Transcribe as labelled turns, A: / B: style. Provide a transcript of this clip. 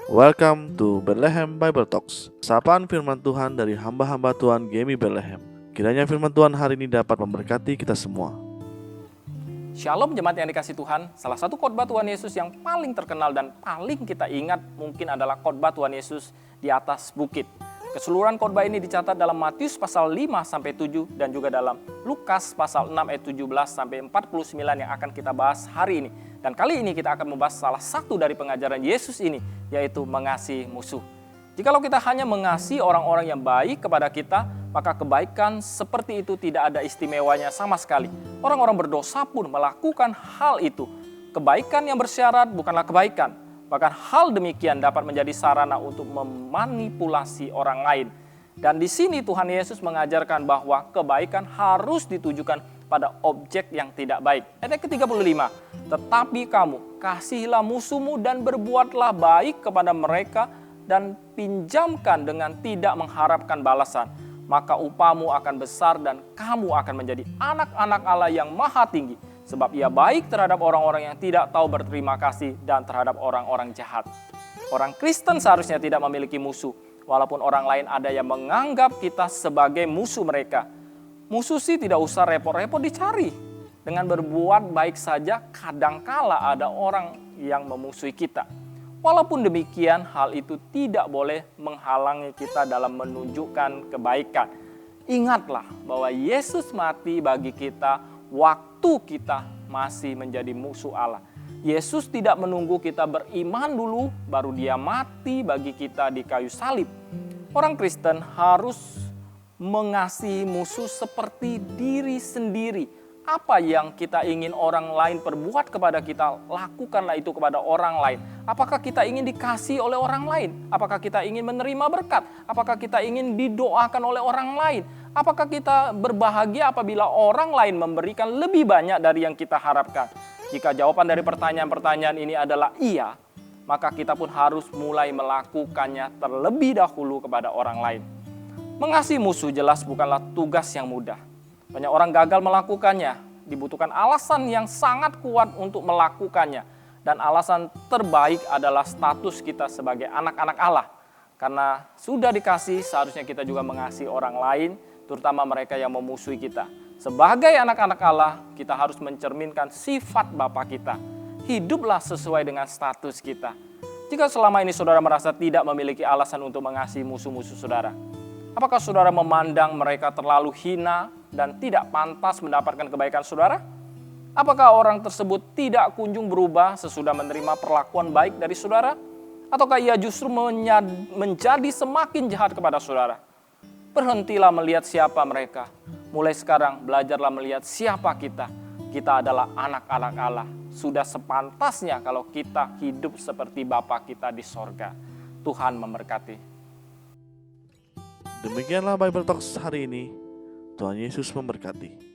A: Welcome to Bethlehem Bible Talks. Sapaan firman Tuhan dari hamba-hamba Tuhan Gemi Bethlehem. Kiranya firman Tuhan hari ini dapat memberkati kita semua.
B: Shalom jemaat yang dikasih Tuhan. Salah satu khotbah Tuhan Yesus yang paling terkenal dan paling kita ingat mungkin adalah khotbah Tuhan Yesus di atas bukit. Keseluruhan khotbah ini dicatat dalam Matius pasal 5-7 dan juga dalam Lukas pasal 6 ayat 17-49 yang akan kita bahas hari ini. Dan kali ini kita akan membahas salah satu dari pengajaran Yesus ini, yaitu mengasihi musuh. Jikalau kita hanya mengasihi orang-orang yang baik kepada kita, maka kebaikan seperti itu tidak ada istimewanya sama sekali. Orang-orang berdosa pun melakukan hal itu. Kebaikan yang bersyarat bukanlah kebaikan. Bahkan hal demikian dapat menjadi sarana untuk memanipulasi orang lain. Dan di sini Tuhan Yesus mengajarkan bahwa kebaikan harus ditujukan pada objek yang tidak baik. Ayat ke-35, tetapi kamu kasihilah musuhmu dan berbuatlah baik kepada mereka dan pinjamkan dengan tidak mengharapkan balasan. Maka upahmu akan besar dan kamu akan menjadi anak-anak Allah yang maha tinggi. Sebab ia baik terhadap orang-orang yang tidak tahu berterima kasih dan terhadap orang-orang jahat. Orang Kristen seharusnya tidak memiliki musuh. Walaupun orang lain ada yang menganggap kita sebagai musuh mereka. Musuh sih tidak usah repot-repot dicari. Dengan berbuat baik saja kadangkala ada orang yang memusuhi kita. Walaupun demikian hal itu tidak boleh menghalangi kita dalam menunjukkan kebaikan. Ingatlah bahwa Yesus mati bagi kita waktu kita masih menjadi musuh Allah. Yesus tidak menunggu kita beriman dulu baru dia mati bagi kita di kayu salib. Orang Kristen harus mengasihi musuh seperti diri sendiri. Apa yang kita ingin orang lain perbuat kepada kita, lakukanlah itu kepada orang lain. Apakah kita ingin dikasih oleh orang lain? Apakah kita ingin menerima berkat? Apakah kita ingin didoakan oleh orang lain? Apakah kita berbahagia apabila orang lain memberikan lebih banyak dari yang kita harapkan? Jika jawaban dari pertanyaan-pertanyaan ini adalah iya, maka kita pun harus mulai melakukannya terlebih dahulu kepada orang lain. Mengasihi musuh jelas bukanlah tugas yang mudah. Banyak orang gagal melakukannya, dibutuhkan alasan yang sangat kuat untuk melakukannya. Dan alasan terbaik adalah status kita sebagai anak-anak Allah. Karena sudah dikasih, seharusnya kita juga mengasihi orang lain, terutama mereka yang memusuhi kita. Sebagai anak-anak Allah, kita harus mencerminkan sifat Bapa kita. Hiduplah sesuai dengan status kita. Jika selama ini saudara merasa tidak memiliki alasan untuk mengasihi musuh-musuh saudara, apakah saudara memandang mereka terlalu hina dan tidak pantas mendapatkan kebaikan saudara? Apakah orang tersebut tidak kunjung berubah sesudah menerima perlakuan baik dari saudara? Ataukah ia justru menjadi semakin jahat kepada saudara? Berhentilah melihat siapa mereka. Mulai sekarang belajarlah melihat siapa kita. Kita adalah anak-anak Allah. Sudah sepantasnya kalau kita hidup seperti Bapa kita di sorga. Tuhan memberkati.
A: Demikianlah Bible Talks hari ini. Tuhan Yesus memberkati.